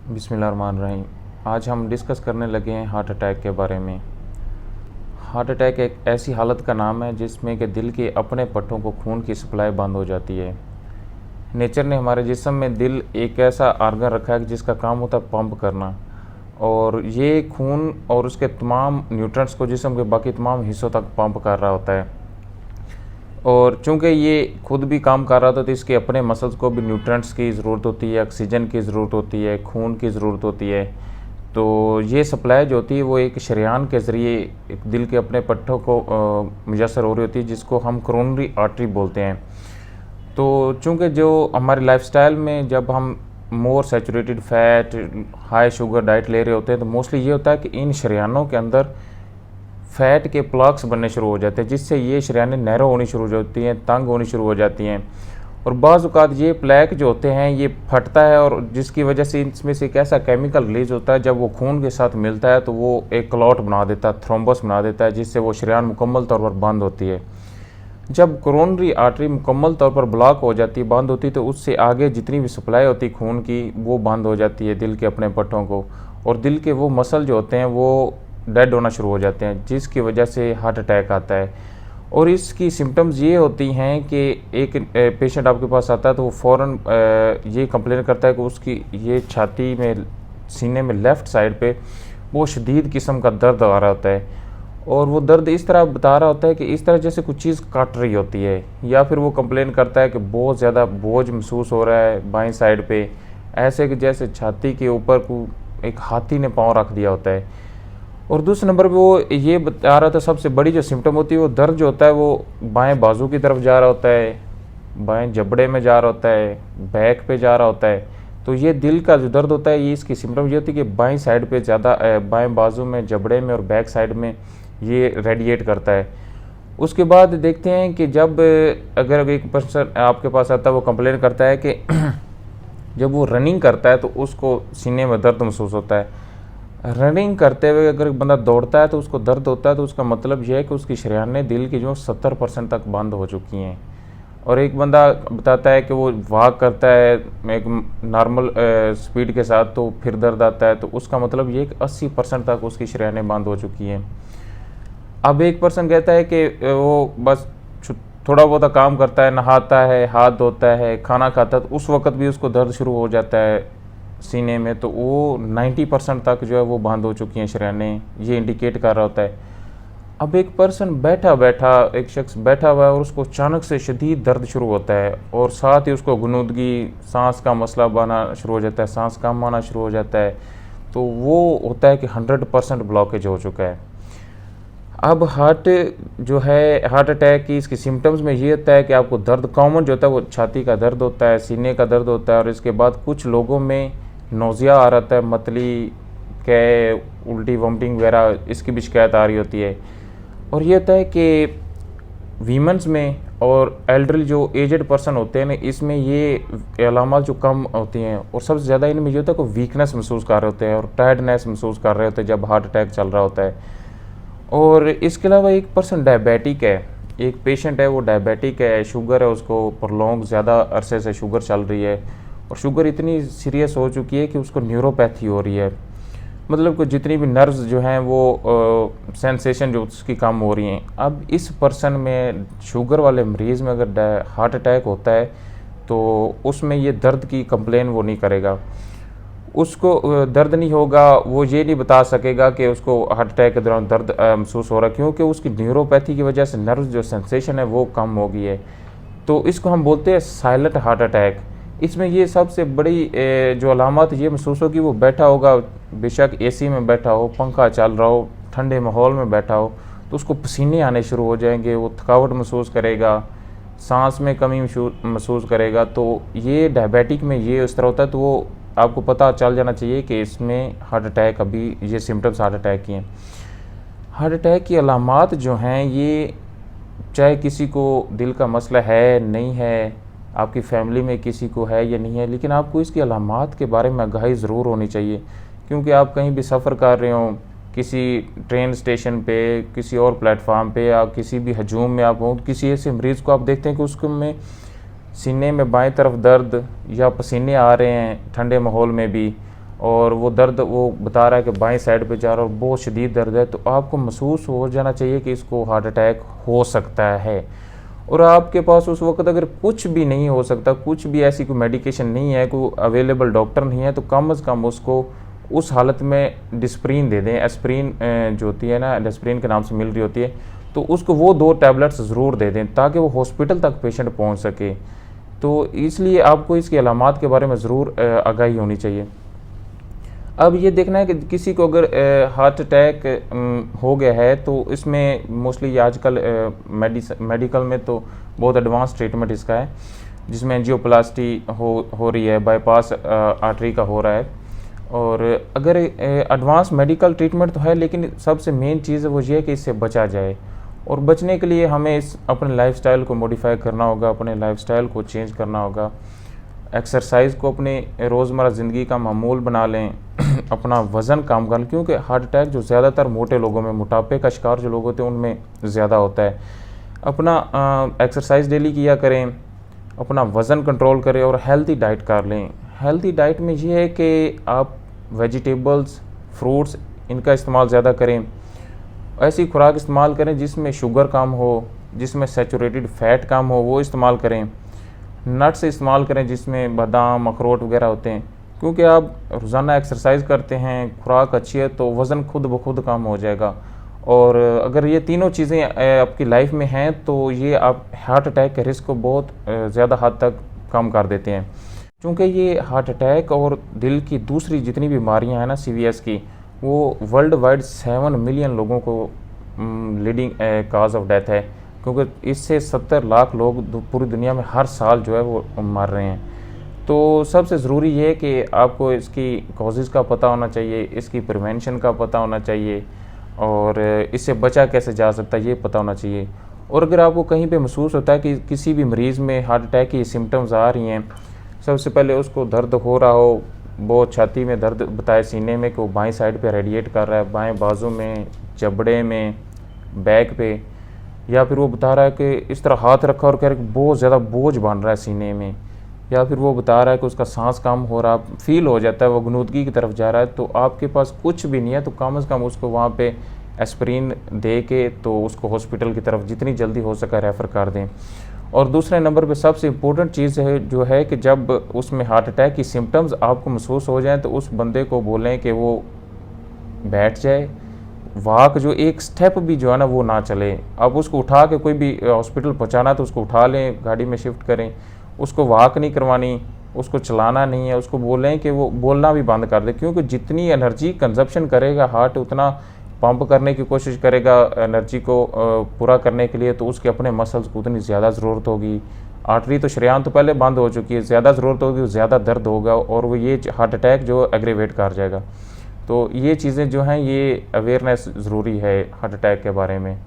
बिस्मिल्लाहिर्रहमानिर्रहीम। आज हम डिस्कस करने लगे हैं हार्ट अटैक के बारे में। हार्ट अटैक एक ऐसी हालत का नाम है जिसमें कि दिल के अपने पट्टों को खून की सप्लाई बंद हो जाती है। नेचर ने हमारे जिस्म में दिल एक ऐसा आर्गन रखा है जिसका काम होता है पंप करना, और ये खून और उसके तमाम न्यूट्रिएंट्स को जिस्म के बाकी तमाम हिस्सों तक पंप कर रहा होता है। और चूँकि ये खुद भी काम कर रहा था तो इसके अपने मसल्स को भी न्यूट्रिएंट्स की ज़रूरत होती है, ऑक्सीजन की ज़रूरत होती है, खून की ज़रूरत होती है। तो ये सप्लाई जो होती है वो एक शरेयान के ज़रिए एक दिल के अपने पट्टों को मुयसर हो रही होती है, जिसको हम कोरोनरी आर्टरी बोलते हैं। तो चूँकि जो हमारे लाइफस्टाइल में जब हम more saturated fat, high sugar diet ले रहे होते हैं तो मोस्टली ये होता है कि इन शरेयानों के अंदर फ़ैट के प्लग्स बनने शुरू हो जाते हैं, जिससे ये शरेयानें नैरो होनी शुरू हो जाती हैं, तंग होनी शुरू हो जाती हैं। और बाज़ औक़ात ये प्लैक जो होते हैं ये फटता है, और जिसकी वजह से इसमें से एक ऐसा केमिकल रिलीज़ होता है, जब वो खून के साथ मिलता है तो वो एक क्लॉट बना देता है, थ्रोम्बस बना देता है, जिससे वो शरेयान मुकम्मल तौर पर बंद होती है। जब कोरोनरी आर्टरी मुकम्मल तौर पर ब्लॉक हो जाती है, बंद होती है, तो उससे आगे जितनी भी सप्लाई होती है खून की वो बंद हो जाती है दिल के अपने पट्टों को, और दिल के वो मसल जो होते हैं वो डेड होना शुरू हो जाते हैं, जिसकी वजह से हार्ट अटैक आता है। और इसकी सिम्टम्स ये होती हैं कि एक पेशेंट आपके पास आता है तो वो फ़ौरन ये कंप्लेन करता है कि उसकी ये छाती में, सीने में लेफ़्ट साइड पे वो शदीद किस्म का दर्द आ रहा होता है, और वो दर्द इस तरह बता रहा होता है कि इस तरह जैसे कुछ चीज़ काट रही होती है। या फिर वो कंप्लेन करता है कि बहुत ज़्यादा बोझ महसूस हो रहा है बाएं साइड पे, ऐसे कि जैसे छाती के ऊपर को एक हाथी ने पाँव रख दिया होता है। और दूसरे नंबर पे वो ये बता रहा था, सबसे बड़ी जो सिम्टम होती है वो दर्द जो होता है वो बाएं बाजू की तरफ जा रहा होता है, बाएं जबड़े में जा रहा होता है, बैक पे जा रहा होता है। तो ये दिल का जो दर्द होता है ये इसकी सिम्टम ये होती है कि बाएं साइड पे ज़्यादा, बाएं बाजू में, जबड़े में और बैक साइड में ये रेडिएट करता है। उसके बाद देखते हैं कि जब अगर एक पर्सन आपके पास आता है वो कंप्लेन करता है कि जब वो रनिंग करता है तो उसको सीने में दर्द महसूस होता है। रनिंग करते हुए अगर एक बंदा दौड़ता है तो उसको दर्द होता है, तो उसका मतलब यह है कि उसकी शरेयानें दिल की जो 70% तक बंद हो चुकी हैं। और एक बंदा बताता है कि वो वॉक करता है एक नॉर्मल स्पीड के साथ तो फिर दर्द आता है, तो उसका मतलब ये कि 80% तक उसकी शरेयानें बंद हो चुकी हैं। अब एक पर्सन कहता है कि वो बस थोड़ा बहुत काम करता है, नहाता है, हाथ धोता है, खाना खाता है, तो उस वक्त भी उसको दर्द शुरू हो जाता है सीने में, तो वो 90% तक जो है वो बंद हो चुकी हैं शरेयानें, ये इंडिकेट कर रहा होता है। अब एक पर्सन एक शख्स बैठा हुआ है और उसको अचानक से शदीद दर्द शुरू होता है, और साथ ही उसको गुनूदगी, सांस का मसला बना शुरू हो जाता है, सांस कम आना शुरू हो जाता है, तो वो होता है कि 100% ब्लॉकेज हो चुका है। अब हार्ट अटैक की इसकी सिम्टम्स में ये होता है कि आपको दर्द कॉमन जो होता है वो छाती का दर्द होता है, सीने का दर्द होता है, और इसके बाद कुछ लोगों में नोज़िया आ रहा है, मतली के उल्टी वोमिटिंग वगैरह इसकी भी शिकायत आ रही होती है। और ये होता है कि वीमेंस में और एल्डरली जो एजड पर्सन होते हैं ना, इसमें ये अलामत जो कम होती हैं, और सबसे ज़्यादा इनमें ये होता है कि वीकनेस महसूस कर रहे होते हैं और टायर्डनेस महसूस कर रहे होते हैं जब हार्ट अटैक चल रहा होता है। और इसके अलावा एक पर्सन डायबिटिक है, एक पेशेंट है वो डायबिटिक है, शुगर है उसको, प्रोलॉन्ग ज़्यादा अरसे से शुगर चल रही है, और शुगर इतनी सीरियस हो चुकी है कि उसको न्यूरोपैथी हो रही है, मतलब कि जितनी भी नर्व्स जो हैं वो सेंसेशन जो उसकी कम हो रही हैं। अब इस पर्सन में, शुगर वाले मरीज़ में अगर हार्ट अटैक होता है तो उसमें ये दर्द की कंप्लेन वो नहीं करेगा, उसको दर्द नहीं होगा, वो ये नहीं बता सकेगा कि उसको हार्ट अटैक के दौरान दर्द महसूस हो रहा है, क्योंकि उसकी न्यूरोपैथी की वजह से नर्व जो सेंसेशन है वो कम हो गई है। तो इसको हम बोलते हैं साइलेंट हार्ट अटैक। इसमें ये सबसे बड़ी जो अलामत ये महसूस होगी, वो बैठा होगा, बेशक एसी में बैठा हो, पंखा चल रहा हो, ठंडे माहौल में बैठा हो, तो उसको पसीने आने शुरू हो जाएंगे, वो थकावट महसूस करेगा, सांस में कमी महसूस करेगा। तो ये डायबिटिक में ये इस तरह होता है, तो वो आपको पता चल जाना चाहिए कि इसमें हार्ट अटैक, अभी ये सिम्टम्स हार्ट अटैक की हैं। हार्ट अटैक की अलामात जो हैं ये, चाहे किसी को दिल का मसला है नहीं है, आपकी फैमिली में किसी को है या नहीं है, लेकिन आपको इसकी अलामात के बारे में आगाही ज़रूर होनी चाहिए। क्योंकि आप कहीं भी सफ़र कर रहे हो, किसी ट्रेन स्टेशन पे, किसी और प्लेटफार्म पे, या किसी भी हजूम में आप हो, किसी ऐसे मरीज़ को आप देखते हैं कि उसको में सीने में बाएं तरफ दर्द या पसीने आ रहे हैं ठंडे माहौल में भी, और वो दर्द वो बता रहा है कि बाएं साइड पे जा रहा है और बहुत शदीद दर्द है, तो आपको महसूस हो जाना चाहिए कि इसको हार्ट अटैक हो सकता है। और आपके पास उस वक्त अगर कुछ भी नहीं हो सकता, कुछ भी ऐसी कोई मेडिकेशन नहीं है, कोई अवेलेबल डॉक्टर नहीं है, तो कम से कम उसको उस हालत में डिस्प्रिन दे दें। एस्प्रिन जो होती है ना, एस्प्रिन के नाम से मिल रही होती है, तो उसको वो 2 टैबलेट्स ज़रूर दे दें ताकि वो हॉस्पिटल तक पेशेंट पहुंच सके। तो इसलिए आपको इसकी अलामात के बारे में ज़रूर आगाही होनी चाहिए। अब ये देखना है कि किसी को अगर हार्ट अटैक हो गया है, तो इसमें मोस्टली आजकल मेडिकल में तो बहुत एडवांस ट्रीटमेंट इसका है, जिसमें एंजियोप्लास्टी हो रही है, बाईपास आर्टरी का हो रहा है। और अगर एडवांस मेडिकल ट्रीटमेंट तो है, लेकिन सबसे मेन चीज़ वो ये है कि इससे बचा जाए। और बचने के लिए हमें अपने लाइफस्टाइल को मॉडिफाई करना होगा, अपने लाइफस्टाइल को चेंज करना होगा, एक्सरसाइज को अपने रोज़मर्रा ज़िंदगी का मामूल बना लें, अपना वज़न कम कर लें, क्योंकि हार्ट अटैक जो ज़्यादातर मोटे लोगों में, मोटापे का शिकार जो लोग होते हैं उनमें ज़्यादा होता है। अपना एक्सरसाइज डेली किया करें, अपना वज़न कंट्रोल करें और हेल्दी डाइट कर लें। हेल्दी डाइट में ये है कि आप वेजिटेबल्स, फ्रूट्स, इनका इस्तेमाल ज़्यादा करें। ऐसी खुराक इस्तेमाल करें जिसमें शुगर कम हो, जिसमें सैचुरेटेड फ़ैट कम हो, वो इस्तेमाल करें। नट्स इस्तेमाल करें जिसमें बादाम, अखरोट वगैरह होते हैं, क्योंकि आप रोज़ाना एक्सरसाइज करते हैं, खुराक अच्छी है, तो वज़न खुद ब खुद कम हो जाएगा। और अगर ये तीनों चीज़ें आपकी लाइफ में हैं, तो ये आप हार्ट अटैक के रिस्क को बहुत ज़्यादा हद तक कम कर देते हैं। क्योंकि ये हार्ट अटैक और दिल की दूसरी जितनी बीमारियां हैं ना, सीवीएस की, वो वर्ल्ड वाइड 7 मिलियन लोगों को लीडिंग काज ऑफ डेथ है, क्योंकि इससे 70 लाख लोग पूरी दुनिया में हर साल जो है वो मर रहे हैं। तो सबसे ज़रूरी ये है कि आपको इसकी कॉजेज़ का पता होना चाहिए, इसकी प्रिवेंशन का पता होना चाहिए, और इससे बचा कैसे जा सकता है ये पता होना चाहिए। और अगर आपको कहीं पे महसूस होता है कि किसी भी मरीज़ में हार्ट अटैक की सिम्टम्स आ रही हैं, सबसे पहले उसको दर्द हो रहा हो, बहुत छाती में दर्द बताए, सीने में कि वो बाएं साइड पे रेडिएट कर रहा है, बाएं बाजू में, जबड़े में, बैक पे, या फिर वो बता रहा है कि इस तरह हाथ रखा और कह रहा है कि बहुत ज़्यादा बोझ बन रहा है सीने में, या फिर वो बता रहा है कि उसका सांस कम हो रहा, फील हो जाता है, वो गनुदगी की तरफ जा रहा है, तो आपके पास कुछ भी नहीं है, तो कम से कम उसको वहाँ पे एस्प्रिन दे के तो उसको हॉस्पिटल की तरफ जितनी जल्दी हो सके रेफ़र कर दें। और दूसरे नंबर पे सबसे इम्पोर्टेंट चीज़ है जो है कि जब उसमें हार्ट अटैक की सिम्टम्स आपको महसूस हो जाएं, तो उस बंदे को बोलें कि वो बैठ जाए, वॉक जो एक स्टेप भी जो है ना वो ना चले। अब उसको उठा के कोई भी हॉस्पिटल पहुंचाना तो उसको उठा लें, गाड़ी में शिफ्ट करें, उसको वॉक नहीं करवानी, उसको चलाना नहीं है, उसको बोलें कि वो बोलना भी बंद कर दे, क्योंकि जितनी एनर्जी कंजप्शन करेगा हार्ट, उतना पंप करने की कोशिश करेगा एनर्जी को पूरा करने के लिए, तो उसके अपने मसल्स को उतनी ज़्यादा ज़रूरत होगी। आर्टरी तो शरेआम तो पहले बंद हो चुकी है, ज़्यादा ज़रूरत होगी, ज़्यादा दर्द होगा, और वो ये हार्ट अटैक जो एग्रेवेट कर जाएगा। तो ये चीज़ें जो हैं, ये अवेयरनेस ज़रूरी है हार्ट अटैक के बारे में।